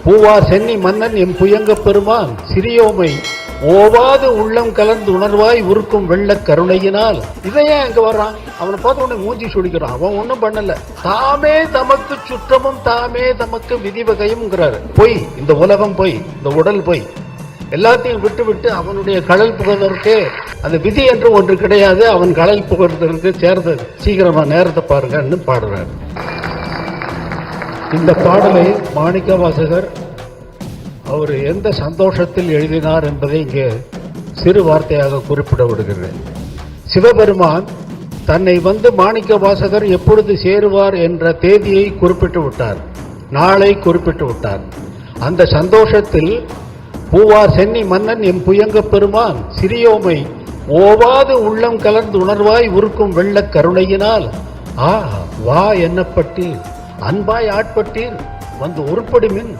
பூவார் சென்னி மன்னன் எம் புயங்க பெருமான் சிறியோமை ஓவாது உள்ளம் கலந்து உணர்வாய் உருக்கும் வெள்ள கருணையினால். இதையே அங்க வர்றான், அவனை பார்த்த உடனே மூஞ்சி சுடிக்கிறான். அவன் ஒன்னும் பண்ணல. தாமே தமக்கு சுற்றமும் தாமே தமக்கு விதிவகையும்ங்கிறாரு. பொய், இந்த உலகம் பொய், இந்த உடல் பொய், எல்லாத்தையும் விட்டு விட்டு அவனுடைய கடல் புகழ்வதற்கே அந்த விதி என்று ஒன்று கிடையாது. அவன் கடல் புகழ்வதற்கு சேர்ந்தது. சீக்கிரமா நேரத்தை பாருங்கன்னு பாடுறாரு. இந்த பாடலை மாணிக்க வாசகர் அவர் எந்த சந்தோஷத்தில் எழுதினார் என்பதை இங்கே சிறு வார்த்தையாக குறிப்பிட விடுகிறேன். சிவபெருமான் தன்னை வந்து மாணிக்க வாசகர் எப்பொழுது சேருவார் என்ற தேதியை குறிப்பிட்டு விட்டார், நாளை குறிப்பிட்டு விட்டார். அந்த சந்தோஷத்தில் பூவார் சென்னி மன்னன் எம் புயங்க பெருமான் சிறியோமை ஓவாது உள்ளம் கலந்து உணர்வாய் உருக்கும் வெள்ள கருணையினால் வா என்னப்பட்டீர் அன்பாய் ஆட்பட்டீர் வந்து உருப்படி மின்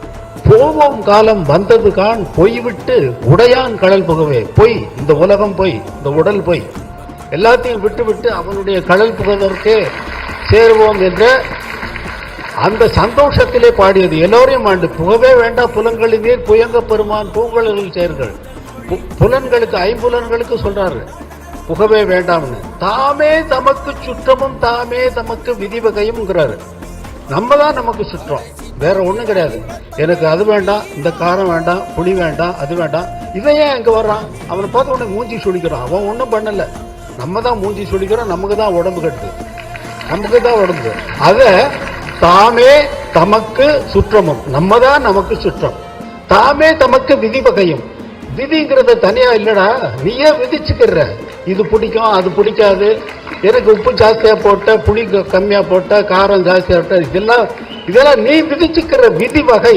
போவோம் காலம் வந்தது கான் பொய்விட்டு உடையான் கடல் புகவே. பொய், இந்த உலகம் பொய், இந்த உடல் பொய், எல்லாத்தையும் விட்டு விட்டு அவனுடைய கடல் புகழ்வதற்கே சேருவோம் என்ற அந்த சந்தோஷத்திலே பாடியது. எல்லோரையும் ஆண்டு புகவே வேண்டாம் புலன்களின் நீர் புயங்க பெருமான் பூங்கொழலில் சேர்கள். புலன்களுக்கு ஐம்புலன்களுக்கு சொல்றாரு புகவே வேண்டாம்னு. தாமே தமக்கு சுற்றமும் தாமே தமக்கு விதிவகையும்ங்கிறாரு. நம்ம தான் நமக்கு சுற்றம், வேற ஒண்ணும் கிடையாது. எனக்கு அது வேண்டாம், இந்த காரம் வேண்டாம், புளி வேண்டாம், அது வேண்டாம். இதையே அங்க வர்றான், அவனை பார்த்த உடனே மூஞ்சி சுடிக்கிறான். அவன் ஒன்றும் பண்ணல. நம்ம தான் மூஞ்சி சுடிக்கிறோம், நமக்கு தான் உடம்பு கட்டு, நமக்கு தான் உடம்பு. அத தாமே தமக்கு சுற்றமும், நம்ம தான் நமக்கு சுற்றம். தாமே தமக்கு விதிவகையும். விதிங்கிறது தனியா இல்லடா, நீயே விதிச்சுக்கிற. இது பிடிக்கும், அது பிடிக்காது, எனக்கு உப்பு ஜாஸ்தியா போட்ட, புளி கம்மியா போட்ட, காரம் ஜாஸ்தியா போட்ட, இதெல்லாம் நீ விதிச்சுக்கிற விதி வகை.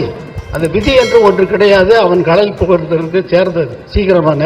அந்த விதி என்று ஒன்று கிடையாது. அவன் கடல் புகழ்வதற்கு சேர்ந்தது. சீக்கிரமான